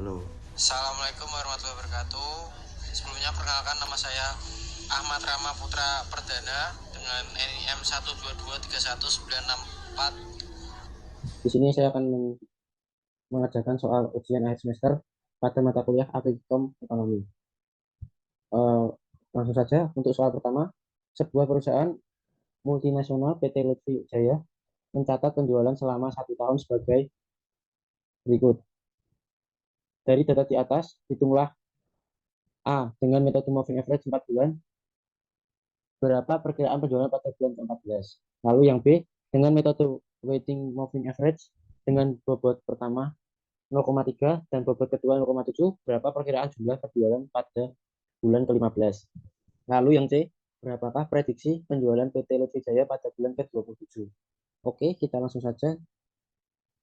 Halo. Assalamualaikum warahmatullahi wabarakatuh. Sebelumnya perkenalkan, nama saya Ahmad Rama Putra Perdana dengan NIM 1223194. Di sini saya akan mengerjakan soal ujian akhir semester pada mata kuliah Agrikom Ekonomi. Eh, Langsung saja untuk soal pertama. Sebuah perusahaan multinasional PT Lutfi Jaya mencatat penjualan selama 1 tahun sebagai berikut. Dari data di atas, hitunglah A dengan metode moving average 4 bulan, berapa perkiraan penjualan pada bulan ke-14. Lalu yang B dengan metode weighting moving average dengan bobot pertama 0,3 dan bobot kedua 0,7, berapa perkiraan jumlah penjualan pada bulan ke-15. Lalu yang C, berapakah prediksi penjualan PT Lutfi Jaya pada bulan ke-27. Oke, kita langsung saja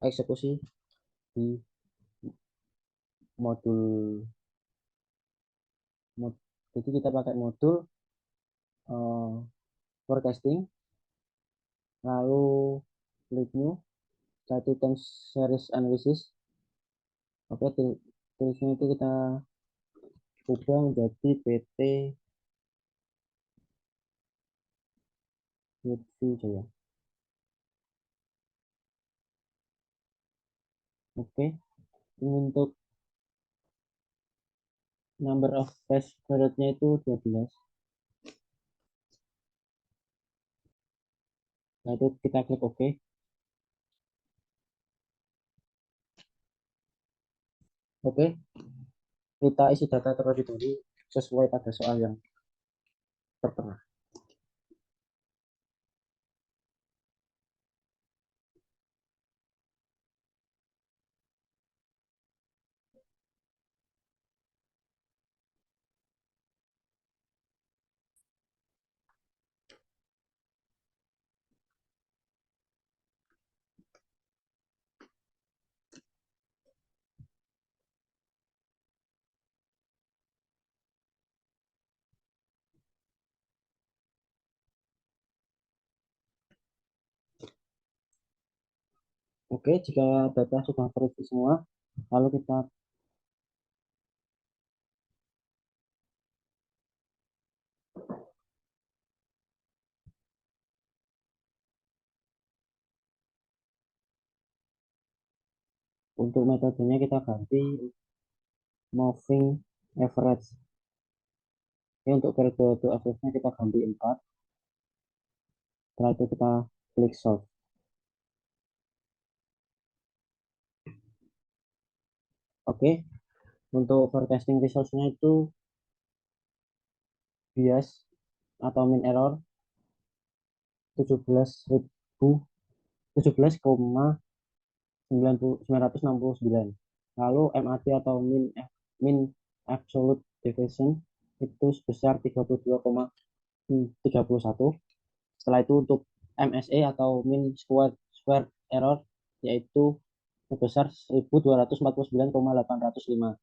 eksekusi di modul, jadi kita pakai modul uh, forecasting, lalu lead new, satu time series analysis. Oke, tulisnya itu kita ubah menjadi PT Lutfi Jaya. Oke, untuk number of test periodnya itu 12. Nah, itu kita klik OK. Oke, kita isi data terlebih dahulu sesuai pada soal yang tertera. Oke, jika data sudah terisi semua, lalu kita untuk metodenya kita ganti moving average. Oke, untuk periode average-nya kita ganti 4. Setelah itu kita klik solve. Oke, untuk forecasting results-nya itu bias atau mean error 17.969. Lalu MAD atau mean absolute deviation itu sebesar 32,31. Setelah itu untuk MSE atau mean square error yaitu sebesar 1249,805.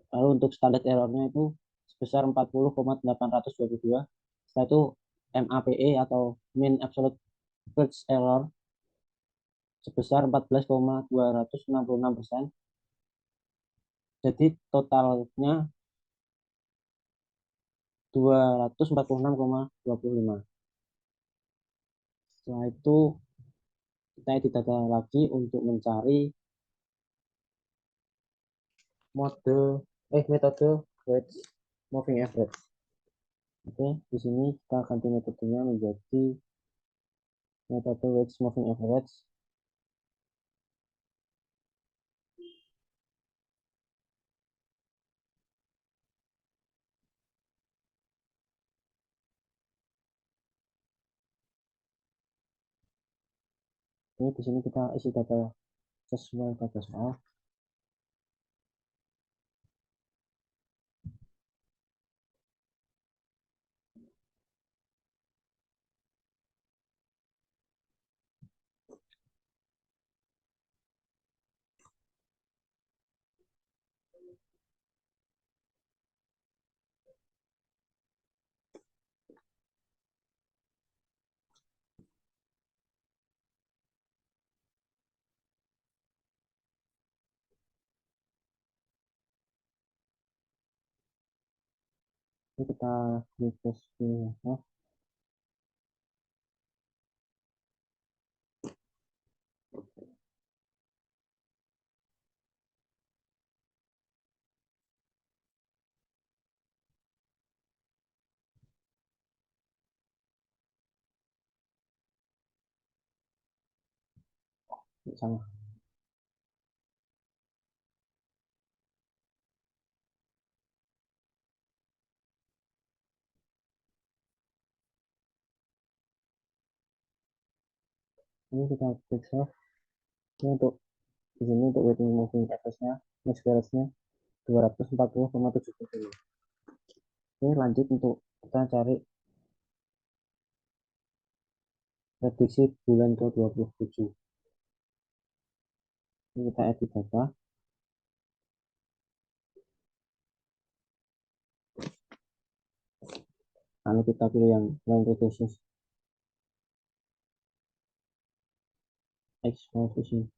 Lalu untuk standar errornya itu sebesar 40,822. Setelah itu MAPE atau mean absolute first error sebesar 14,266%. Jadi totalnya 246,25. Setelah itu kita edit data lagi untuk mencari metode weight moving average. Oke, di sini kita ganti metodenya menjadi metode weight moving average. Ini di sini kita isi data sesuai pada soal. Ini kita refresh dulu ya. Sama. Ini kita klik save. Ini untuk di sini untuk waiting moving average-nya, next balance-nya 240,70. Oke, lanjut untuk kita cari prediksi bulan ke-27. Ini kita edit data, lalu kita pilih yang line reduces X position.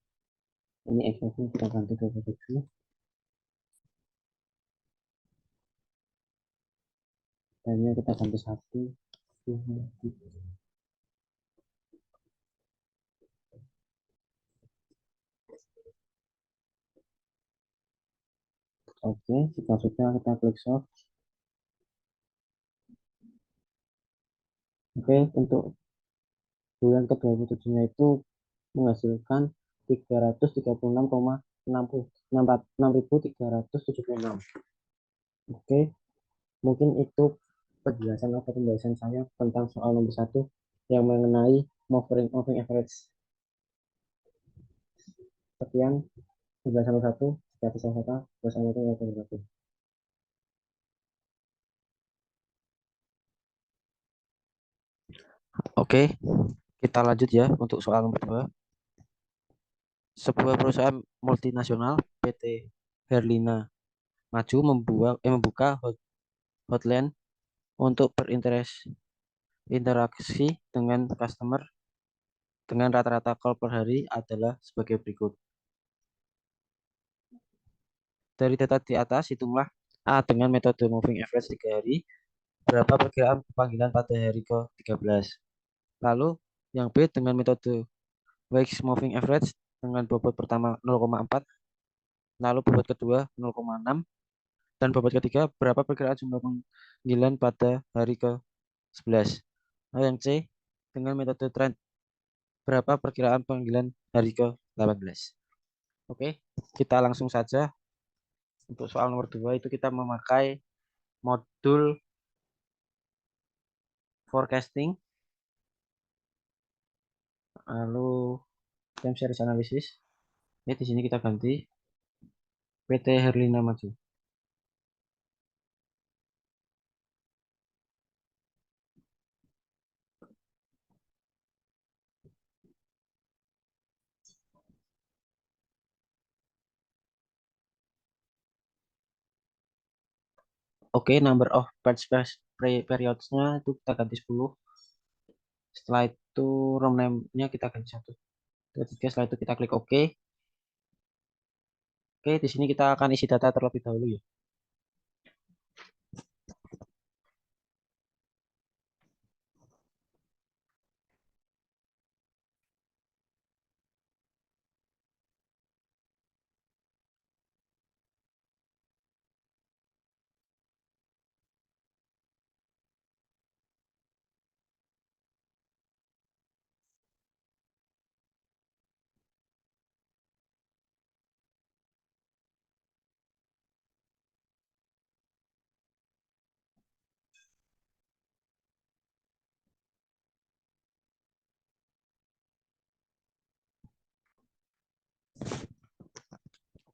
Ini X position kita ganti 27, dan ini kita ganti 1, 2, 3. Oke, jika sudah kita klik save. Oke, untuk bulan ke-27-nya itu menghasilkan 336,66376. Oke, mungkin itu penjelasan atau pembahasan saya tentang soal nomor 1 yang mengenai moving average. Sekian penjelasan nomor 1. Jika bisa kata, wassalamualaikum warahmatullahi wabarakatuh. Oke, kita lanjut ya untuk soal nomor 2. Sebuah perusahaan multinasional PT Herlina Maju membuka hotline untuk berinteraksi dengan customer dengan rata-rata call per hari adalah sebagai berikut. Dari data di atas, hitunglah A dengan metode moving average 3 hari, berapa perkiraan panggilan pada hari ke-13. Lalu yang B dengan metode Weeks moving average dengan bobot pertama 0,4, lalu bobot kedua 0,6, dan bobot ketiga berapa perkiraan jumlah panggilan pada hari ke-11. Lalu yang C dengan metode trend, berapa perkiraan panggilan hari ke-18. Oke, kita langsung saja. Untuk soal nomor 2 itu kita memakai modul forecasting, lalu time series analysis. Ini di sini kita ganti PT Herlina Maju. Oke, number of batch periods-nya itu kita ganti 10. Setelah itu room name-nya kita ganti 1, 2, 3. Setelah itu kita klik OK. Oke, di sini kita akan isi data terlebih dahulu ya.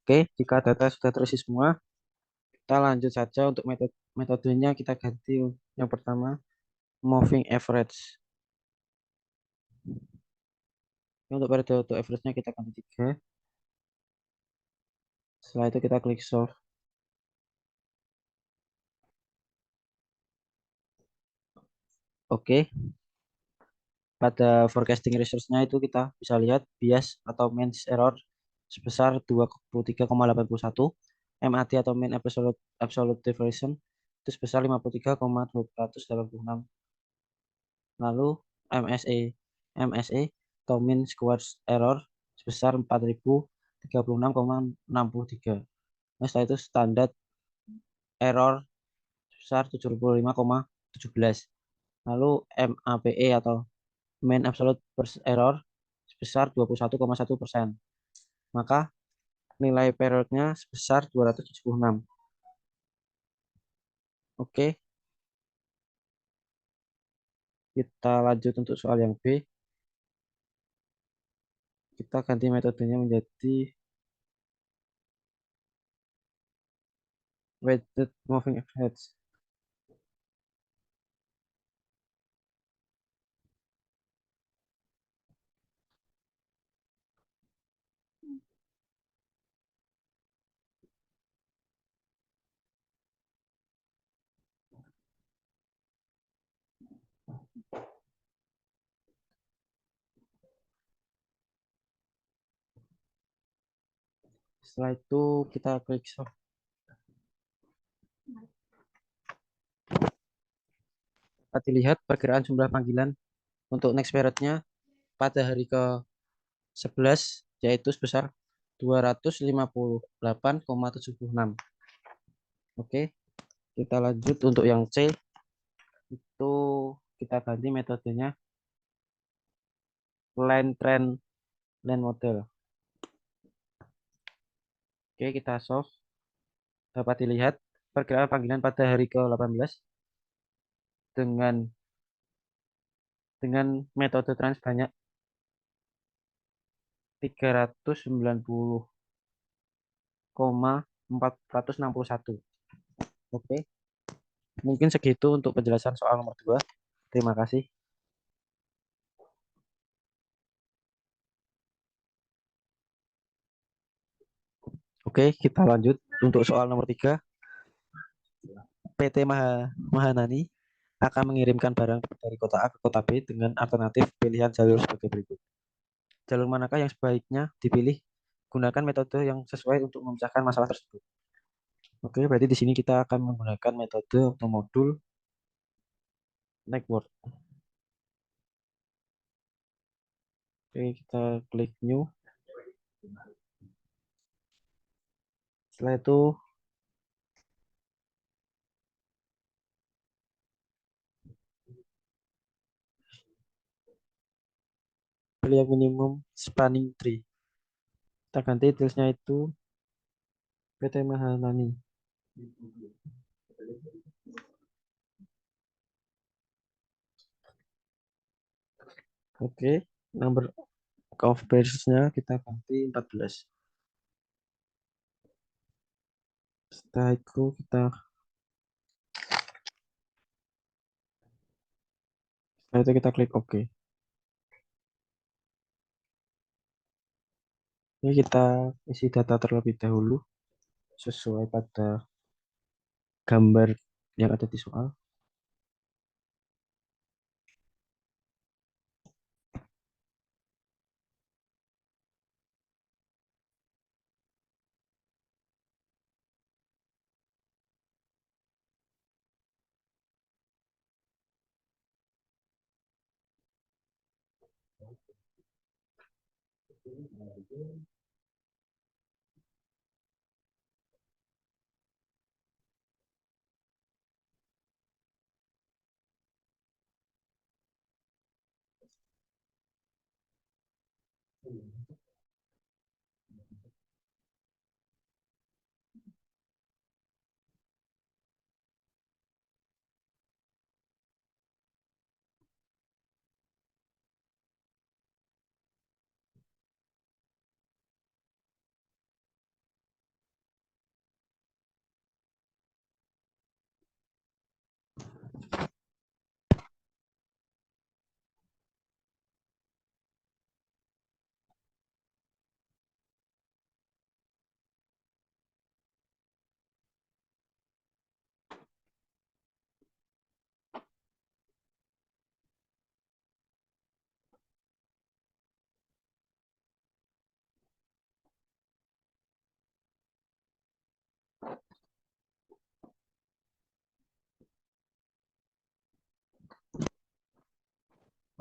Oke, jika data sudah terisi semua, kita lanjut saja untuk metodenya kita ganti yang pertama moving average. Untuk periode average-nya kita ganti 3. Setelah itu kita klik solve. Oke, pada forecasting resource-nya itu kita bisa lihat bias atau mean error sebesar 23,81, MAT atau mean absolute deviation itu sebesar 53,286. Lalu MSE MSE atau mean squared error sebesar 4036,63. Nah, setelah itu standar error sebesar 75,17. Lalu MAPE atau mean absolute error sebesar 21,1%. Maka nilai periodnya sebesar 276. Oke, kita lanjut untuk soal yang B. Kita ganti metodenya menjadi weighted moving average. Setelah itu kita klik solve. Dapat dilihat perkiraan jumlah panggilan untuk next periodnya pada hari ke-11 yaitu sebesar 258,76. Oke, kita lanjut untuk yang C. Itu kita ganti metodenya line trend line model. Oke, kita solve. Dapat dilihat perkiraan panggilan pada hari ke-18 dengan metode trans banyak 390,461. Oke, mungkin segitu untuk penjelasan soal nomor 2. Terima kasih. Oke, kita lanjut untuk soal nomor 3. PT Mahanani akan mengirimkan barang dari kota A ke kota B dengan alternatif pilihan jalur sebagai berikut. Jalur manakah yang sebaiknya dipilih? Gunakan metode yang sesuai untuk memecahkan masalah tersebut. Oke, berarti di sini kita akan menggunakan metode atau modul network. Oke, kita klik new. Setelah itu pilih yang minimum spanning tree. Kita ganti detailsnya itu PT Mahanani. Oke, number of pairs-nya kita ganti 14. Setelah itu kita klik OK. Ini kita isi data terlebih dahulu sesuai pada gambar yang ada di soal.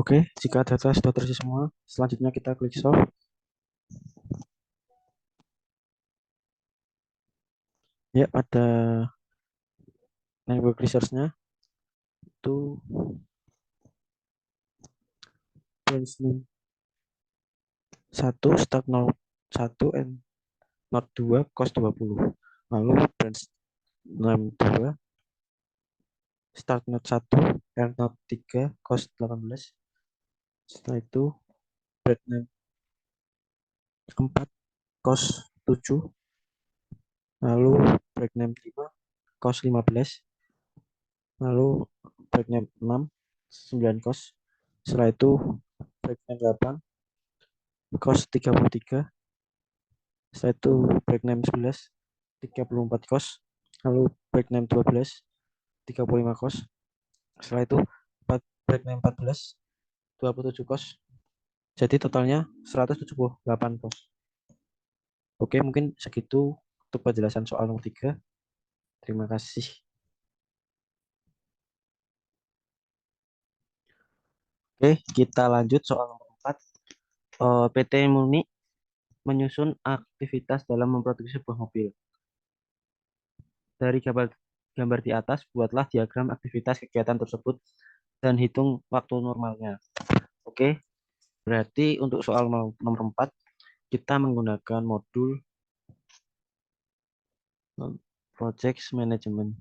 Oke, jika data sudah terisi semua, selanjutnya kita klik solve. Ya, pada network resource-nya itu branch name 1 start node 1 and node 2 cost 20. Lalu branch name 2 start node 1 and node 3 cost 18. Setelah itu branch name 4 cost 7. Lalu branch name 5 cost 15. Lalu break name 6 9 cost. Setelah itu break name 8 cost 33. Setelah itu break name 11 34 cost. Lalu break name 12 35 cost. Setelah itu break name 14 27 cost. Jadi totalnya 178 cost. Oke, mungkin segitu untuk penjelasan soal nomor 3. Terima kasih. Oke, kita lanjut soal nomor 4. PT Muni menyusun aktivitas dalam memproduksi sebuah mobil. Dari gambar di atas, buatlah diagram aktivitas kegiatan tersebut dan hitung waktu normalnya. Oke, berarti untuk soal nomor 4, kita menggunakan modul Project Management.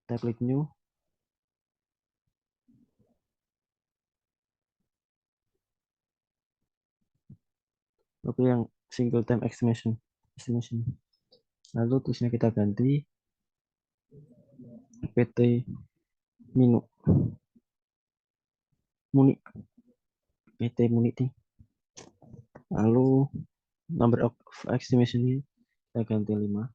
Kita klik New. Oke, yang single time estimation. Lalu tulisnya kita ganti PT Minu. Muni. PT Muni. Lalu number of estimation ini kita ganti 5.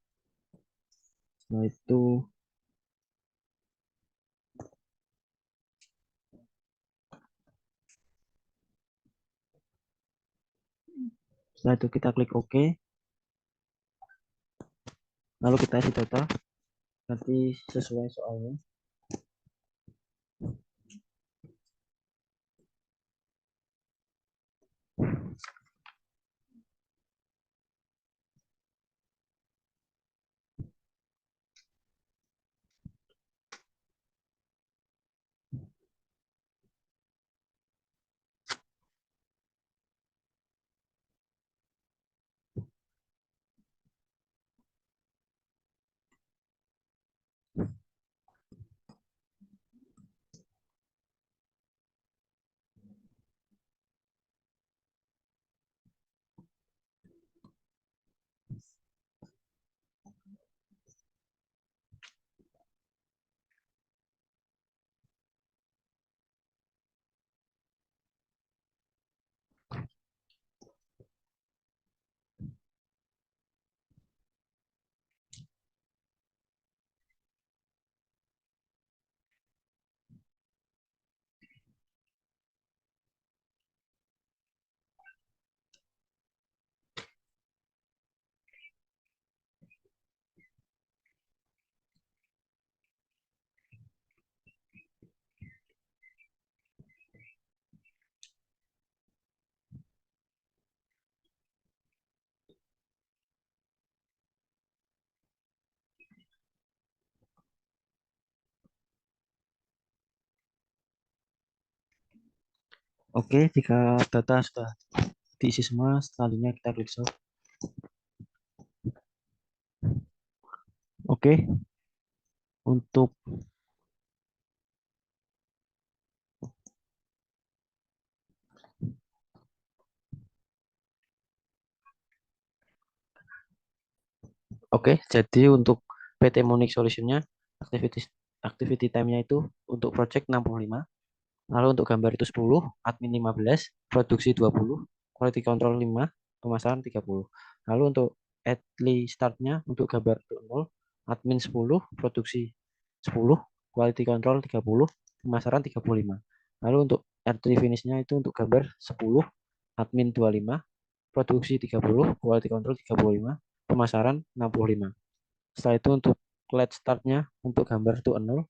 Setelah itu kita klik OK. Lalu kita isi data nanti sesuai soalnya. Oke, jika data sudah diisi semua, selanjutnya kita klik solve. Oke, untuk jadi untuk PT Munich Solution-nya activity time-nya itu untuk project 65, lalu untuk gambar itu 10, admin 15, produksi 20, quality control 5, pemasaran 30. Lalu untuk early start-nya untuk gambar itu 0, admin 10, produksi 10, quality control 30, pemasaran 35. Lalu untuk early finish-nya itu untuk gambar 10, admin 25, produksi 30, quality control 35, pemasaran 65. Setelah itu untuk late start-nya untuk gambar itu 0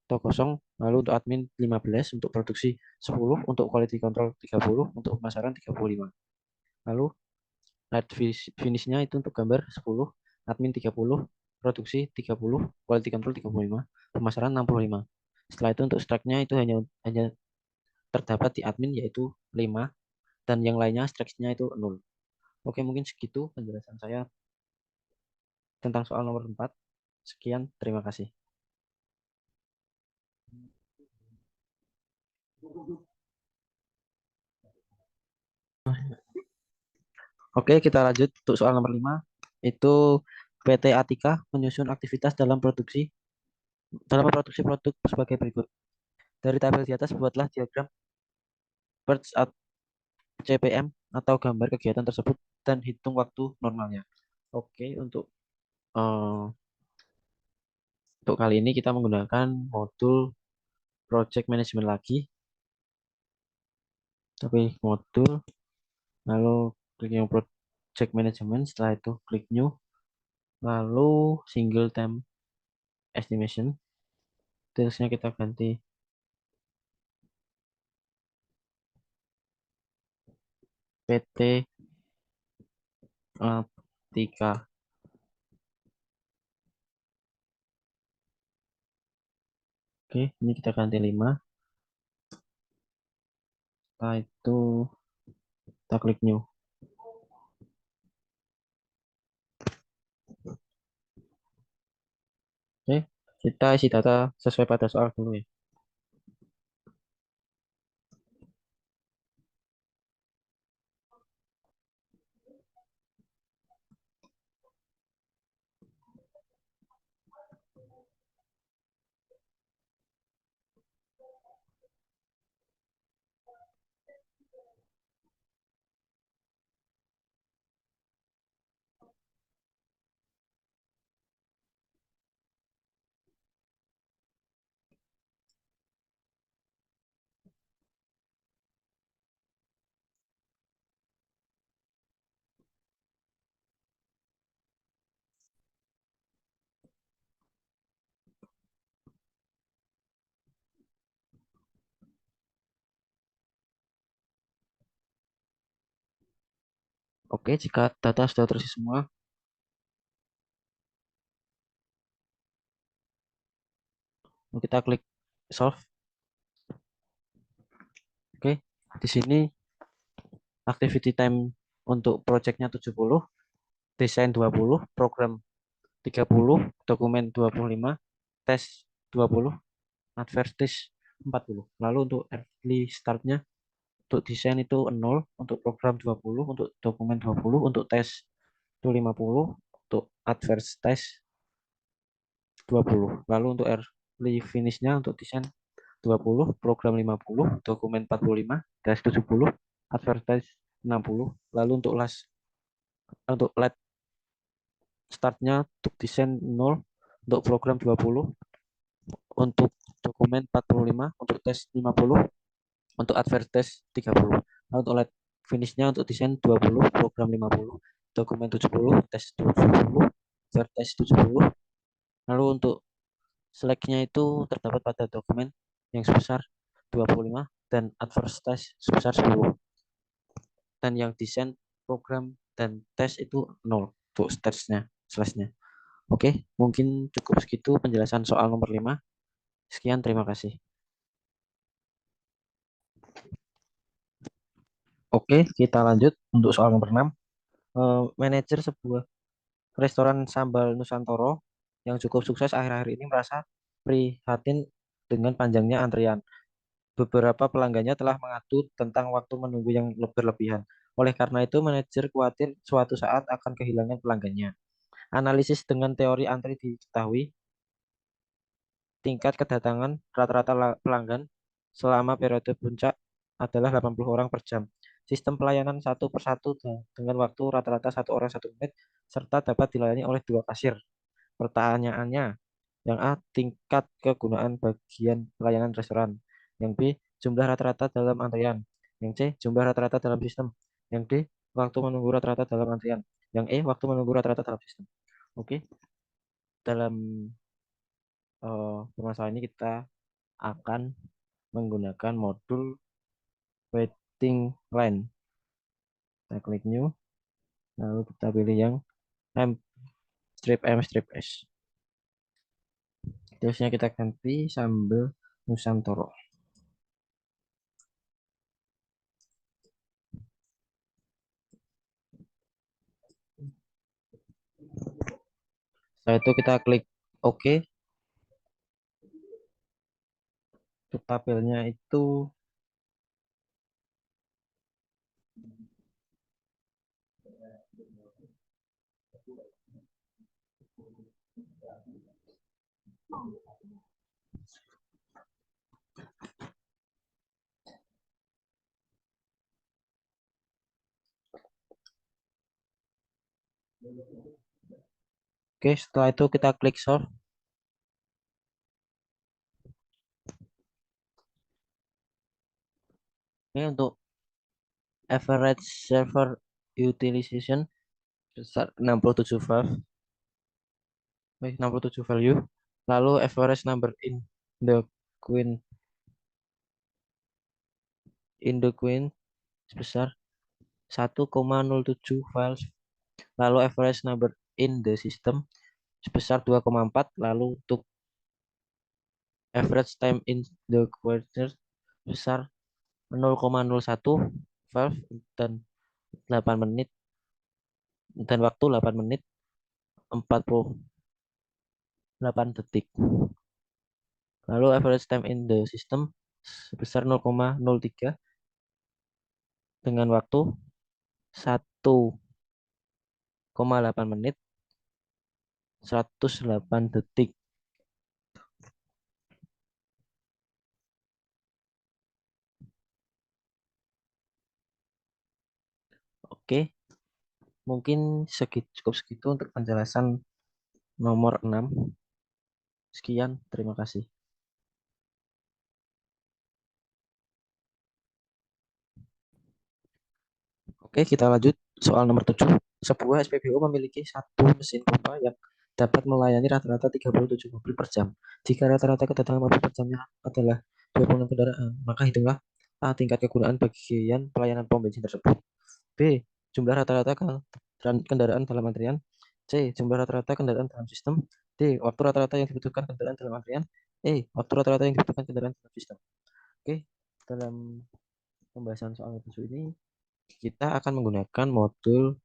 atau kosong, Lalu untuk admin 15, untuk produksi 10, untuk quality control 30, untuk pemasaran 35. Lalu light finishnya itu untuk gambar 10, admin 30, produksi 30, quality control 35, pemasaran 65. Setelah itu untuk strike-nya itu hanya terdapat di admin yaitu 5 dan yang lainnya strike-nya itu 0. Oke, mungkin segitu penjelasan saya tentang soal nomor 4. Sekian, terima kasih. Oke, kita lanjut untuk soal nomor 5. Itu PT Atika menyusun aktivitas dalam produksi produk sebagai berikut. Dari tabel di atas buatlah diagram PERT CPM atau gambar kegiatan tersebut dan hitung waktu normalnya. Oke, eh, untuk kali ini kita menggunakan modul project management lagi, tapi modul lalu klik yang project management, setelah itu klik new, lalu single time estimation, terusnya kita ganti PT 3. Oke, ini kita ganti 5. Setelah itu kita klik new. Oke, kita isi data sesuai pada soal dulu ya. Oke, jika data sudah terisi semua, kita klik solve. Oke, di sini activity time untuk projectnya 70, desain 20, program 30, dokumen 25, tes 20, advertis 40. Lalu untuk early startnya, untuk desain itu 0, untuk program 20, untuk dokumen 20, untuk tes itu 50, untuk advertis 20. Lalu untuk early finishnya untuk desain 20, program 50, dokumen 45, tes 70, advertise 60. Lalu untuk late startnya untuk desain 0, untuk program 20, untuk dokumen 45, untuk tes 50, untuk advertise 30. Lalu untuk late finishnya untuk desain 20, program 50, dokumen 70, tes 70, advertise 70. Lalu untuk select-nya itu terdapat pada dokumen yang sebesar 25 dan advertise sebesar 10. Dan yang desain, program, dan tes itu 0 untuk stage-nya, slash-nya. Oke, mungkin cukup segitu penjelasan soal nomor 5. Sekian, terima kasih. Oke, kita lanjut untuk soal nomor 6. Manajer sebuah restoran sambal Nusantara yang cukup sukses akhir-akhir ini merasa prihatin dengan panjangnya antrian. Beberapa pelanggannya telah mengadu tentang waktu menunggu yang berlebihan. Oleh karena itu, manajer khawatir suatu saat akan kehilangan pelanggannya. Analisis dengan teori antri diketahui tingkat kedatangan rata-rata pelanggan selama periode puncak adalah 80 orang per jam. Sistem pelayanan satu persatu dengan waktu rata-rata 1 orang 1 menit serta dapat dilayani oleh 2 kasir. Pertanyaannya, yang A, tingkat kegunaan bagian pelayanan restoran. Yang B, jumlah rata-rata dalam antrian. Yang C, jumlah rata-rata dalam sistem. Yang D, waktu menunggu rata-rata dalam antrian. Yang E, waktu menunggu rata-rata dalam sistem. Oke, dalam permasalahan ini kita akan menggunakan modul waiting line. Kita klik new, lalu kita pilih yang M strip S. Terusnya kita ganti sambal Nusantara. Setelah itu kita klik OK. Untuk tabelnya itu oke. Setelah itu kita klik solve. Ini untuk average server utilization besar 67 value. Lalu average number the queen in the queen sebesar 1,07 files. Lalu average number in the system sebesar 2,4. Lalu untuk average time in the quarter sebesar 0,01 files dan 8 menit dan waktu 8 menit 48 detik. Lalu average time in the system sebesar 0,03 dengan waktu 1,8 menit 108 detik. Oke, mungkin cukup segitu untuk penjelasan nomor 6. Sekian, terima kasih. Oke, kita lanjut soal nomor 7. Sebuah SPBU memiliki satu mesin pompa yang dapat melayani rata-rata 37 mobil per jam. Jika rata-rata kedatangan mobil per jamnya adalah 26 kendaraan, maka hitunglah A. Tingkat kegunaan bagian pelayanan pom bensin tersebut. B. Jumlah rata-rata kendaraan dalam antrian. C. Jumlah rata-rata kendaraan dalam sistem. D. Waktu rata-rata yang dibutuhkan kendaraan dalam antrian. E. Waktu rata-rata yang dibutuhkan kendaraan dalam sistem. Oke, dalam pembahasan soal tujuh ini kita akan menggunakan modul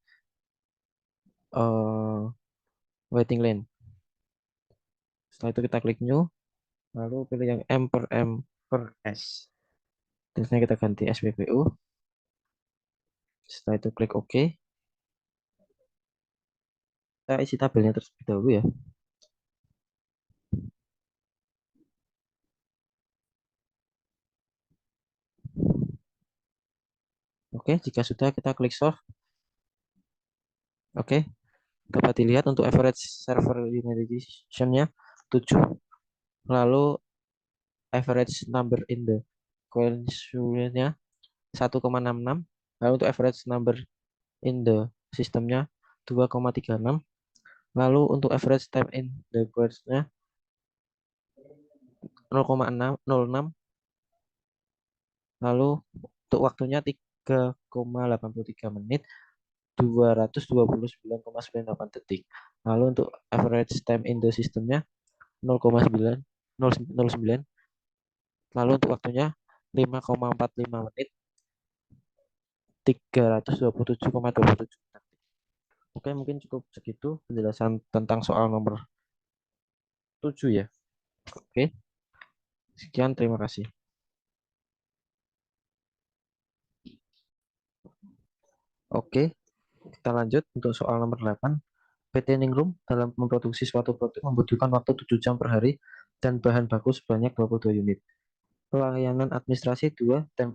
waiting lane. Setelah itu kita klik new, lalu pilih yang M per S. Terusnya kita ganti SPBU. Setelah itu klik OK. Kita isi tabelnya terlebih dahulu ya. Oke, jika sudah kita klik solve. Oke, dapat dilihat untuk average server utilization-nya 7. Lalu average number in the coil-nya 1,66. Lalu untuk average number in the systemnya 2,36. Lalu untuk average time in the coil-nya 0,06. Lalu untuk waktunya 3,83 menit 229,98 detik. Lalu untuk average time in the systemnya 0,9. Lalu untuk waktunya 5,45 menit 327,27 detik. Oke, mungkin cukup segitu penjelasan tentang soal nomor 7 ya. Oke, sekian, terima kasih. Oke, kita lanjut untuk soal nomor 8. PT Ningrum dalam memproduksi suatu produk membutuhkan waktu 7 jam per hari dan bahan baku sebanyak 22 unit. Pelayanan administrasi 2 dan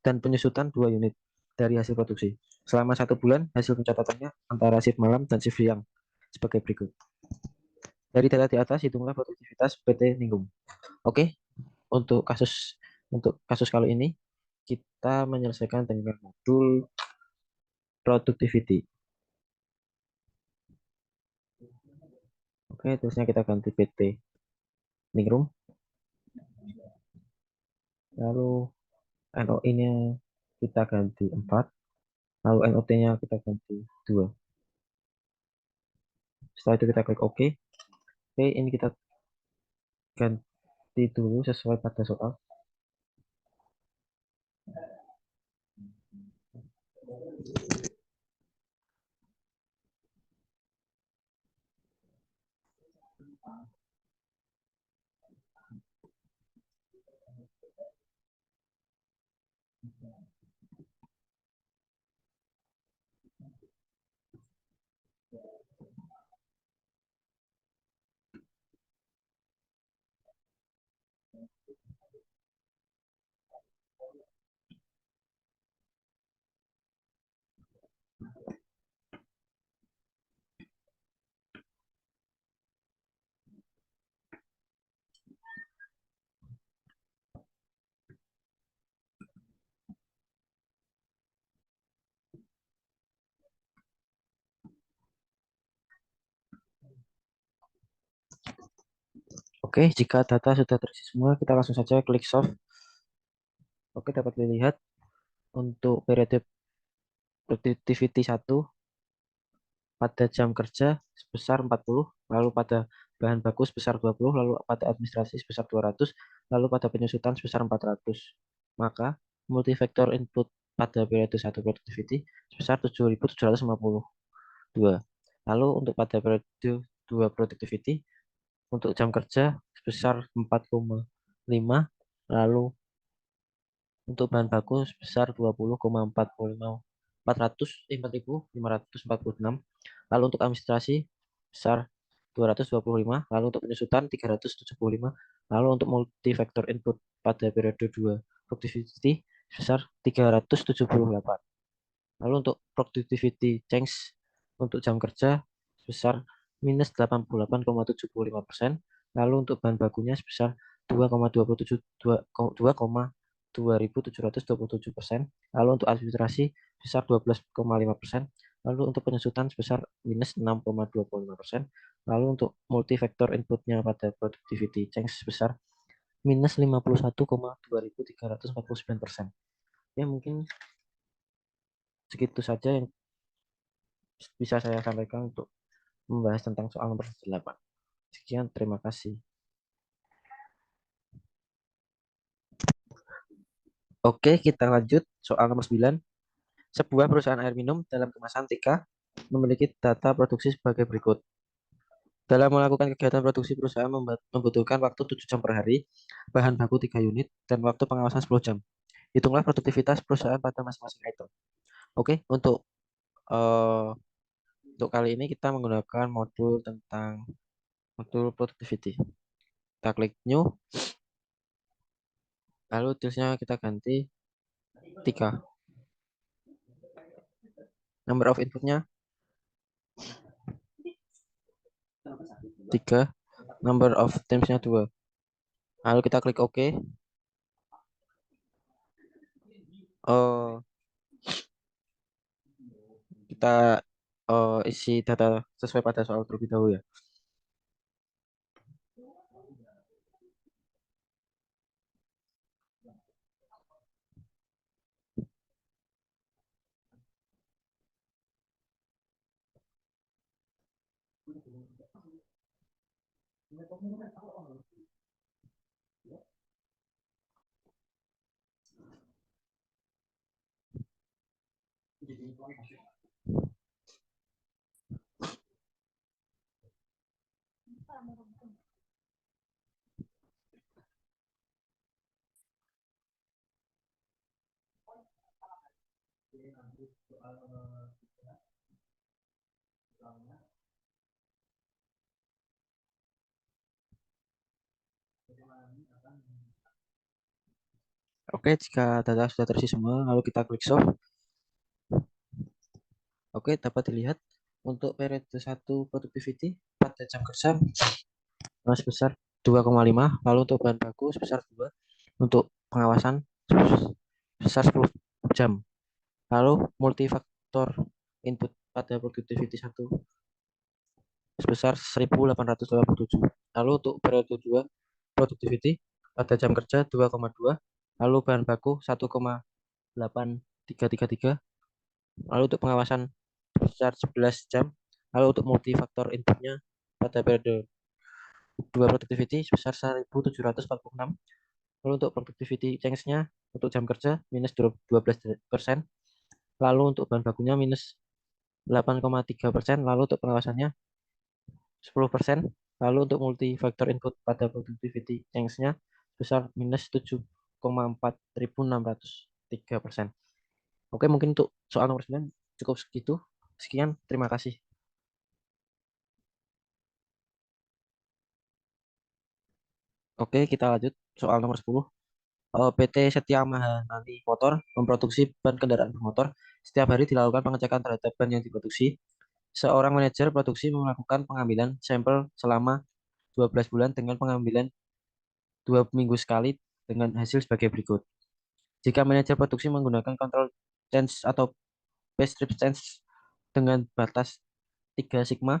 dan penyusutan 2 unit dari hasil produksi. Selama 1 bulan, hasil pencatatannya antara shift malam dan shift siang sebagai berikut. Dari data di atas, hitunglah produktivitas PT Ningrum. Oke, untuk kasus kali ini kita menyelesaikan dengan modul productivity. Oke, terusnya kita ganti PT Ningrum. lalu NOI-nya kita ganti 4, lalu NOT-nya kita ganti 2. Setelah itu kita klik OK. Oke, ini kita ganti dulu sesuai pada soal. Oke, jika data sudah terisi semua, kita langsung saja klik solve. Oke, dapat dilihat untuk periode productivity 1 pada jam kerja sebesar 40, lalu pada bahan baku sebesar 20, lalu pada administrasi sebesar 200, lalu pada penyusutan sebesar 400. Maka multifaktor input pada periode 1 productivity sebesar 7.752. Lalu untuk pada periode 2 productivity untuk jam kerja sebesar 4,5, lalu untuk bahan baku sebesar 4.546. Lalu untuk administrasi besar 225, lalu untuk penyusutan 375, lalu untuk multifaktor input pada periode 2 productivity sebesar 378. Lalu untuk productivity change untuk jam kerja sebesar minus 88,75%. Lalu untuk bahan bakunya sebesar 2,2727%. Lalu untuk administrasi sebesar 12,5%. Lalu untuk penyusutan sebesar minus 6,25%. Lalu untuk multifaktor inputnya pada productivity change sebesar minus 51,2349%. Ya mungkin segitu saja yang bisa saya sampaikan untuk membahas tentang soal nomor 8. Sekian, terima kasih. Oke, kita lanjut soal nomor 9. Sebuah perusahaan air minum dalam kemasan TK memiliki data produksi sebagai berikut. Dalam melakukan kegiatan produksi, perusahaan membutuhkan waktu 7 jam per hari, bahan baku 3 unit, dan waktu pengawasan 10 jam. Hitunglah produktivitas perusahaan pada masing-masing item. Oke, eh, untuk kali ini kita menggunakan modul productivity. Kita klik new, lalu toolsnya kita ganti 3. Number of inputnya 3. Number of timesnya 2. Lalu kita klik OK. Kita isi data sesuai pada soal terlebih dahulu ya. Oke, jika data sudah terisi semua, lalu kita klik solve. Oke, dapat dilihat untuk periode 1 productivity pada jam kerja sebesar 2,5, lalu untuk bahan baku sebesar 2, untuk pengawasan sebesar 10 jam. Lalu multifaktor input pada productivity 1 sebesar 1.887. Lalu untuk periode 2 productivity pada jam kerja 2,2, lalu bahan baku 1,8333, lalu untuk pengawasan sebesar 11 jam, lalu untuk multifaktor inputnya pada periode 2 productivity sebesar 1.746, lalu untuk productivity change-nya untuk jam kerja minus 12%, lalu untuk bahan bakunya minus 8,3%, lalu untuk pengawasannya 10%, lalu untuk multifaktor input pada productivity change-nya sebesar minus 7,4603%. Oke, mungkin untuk soal nomor 9 cukup segitu. Sekian, terima kasih. Oke, kita lanjut soal nomor 10. PT Setia Mahanani Motor memproduksi ban kendaraan bermotor. Setiap hari dilakukan pengecekan terhadap ban yang diproduksi. Seorang manajer produksi melakukan pengambilan sampel selama 12 bulan dengan pengambilan 2 minggu sekali dengan hasil sebagai berikut. Jika manajer produksi menggunakan kontrol change atau base strip change dengan batas 3 sigma,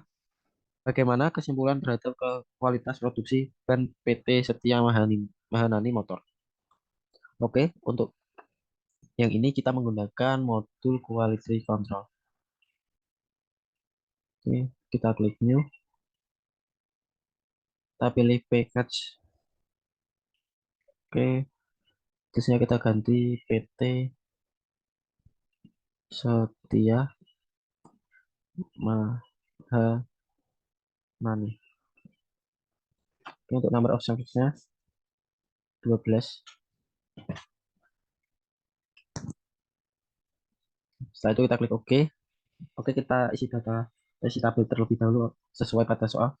bagaimana kesimpulan terhadap kualitas produksi ban PT Setia Mahanani Motor? Oke, untuk yang ini kita menggunakan modul quality control. Oke, kita klik new, kita pilih package. Oke, terusnya kita ganti PT Setia Mahanani. Oke, untuk number of service-nya 12. Setelah itu kita klik OK. Oke, kita isi tabel terlebih dahulu sesuai pada soal.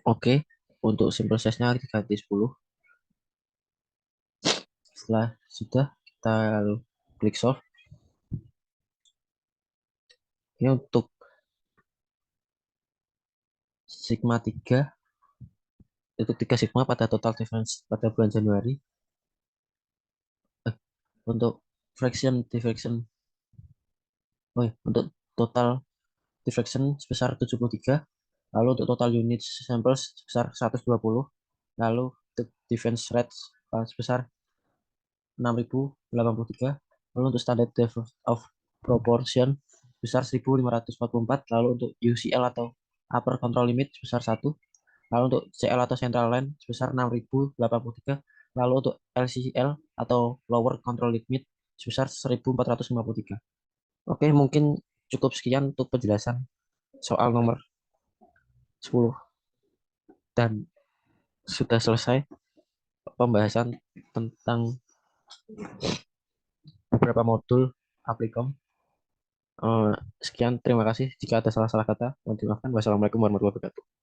Oke, untuk simple size-nya diganti 10. Setelah sudah, kita klik solve. Ini untuk sigma 3, itu 3 sigma pada total difference pada bulan Januari. Untuk diffraction, oh ya, untuk total diffraction sebesar 73, lalu untuk total unit samples sebesar 120, lalu untuk defense rate sebesar 6.083, lalu untuk standard depth of proportion sebesar 1.544, lalu untuk UCL atau upper control limit sebesar 1, lalu untuk CL atau central line sebesar 6.083, lalu untuk LCL atau lower control limit sebesar 1.453. Oke, mungkin cukup sekian untuk penjelasan soal nomor 10 dan sudah selesai pembahasan tentang beberapa modul Applikom. Sekian, terima kasih. Jika ada salah-salah kata, mohon dimaafkan. Wassalamualaikum warahmatullahi wabarakatuh.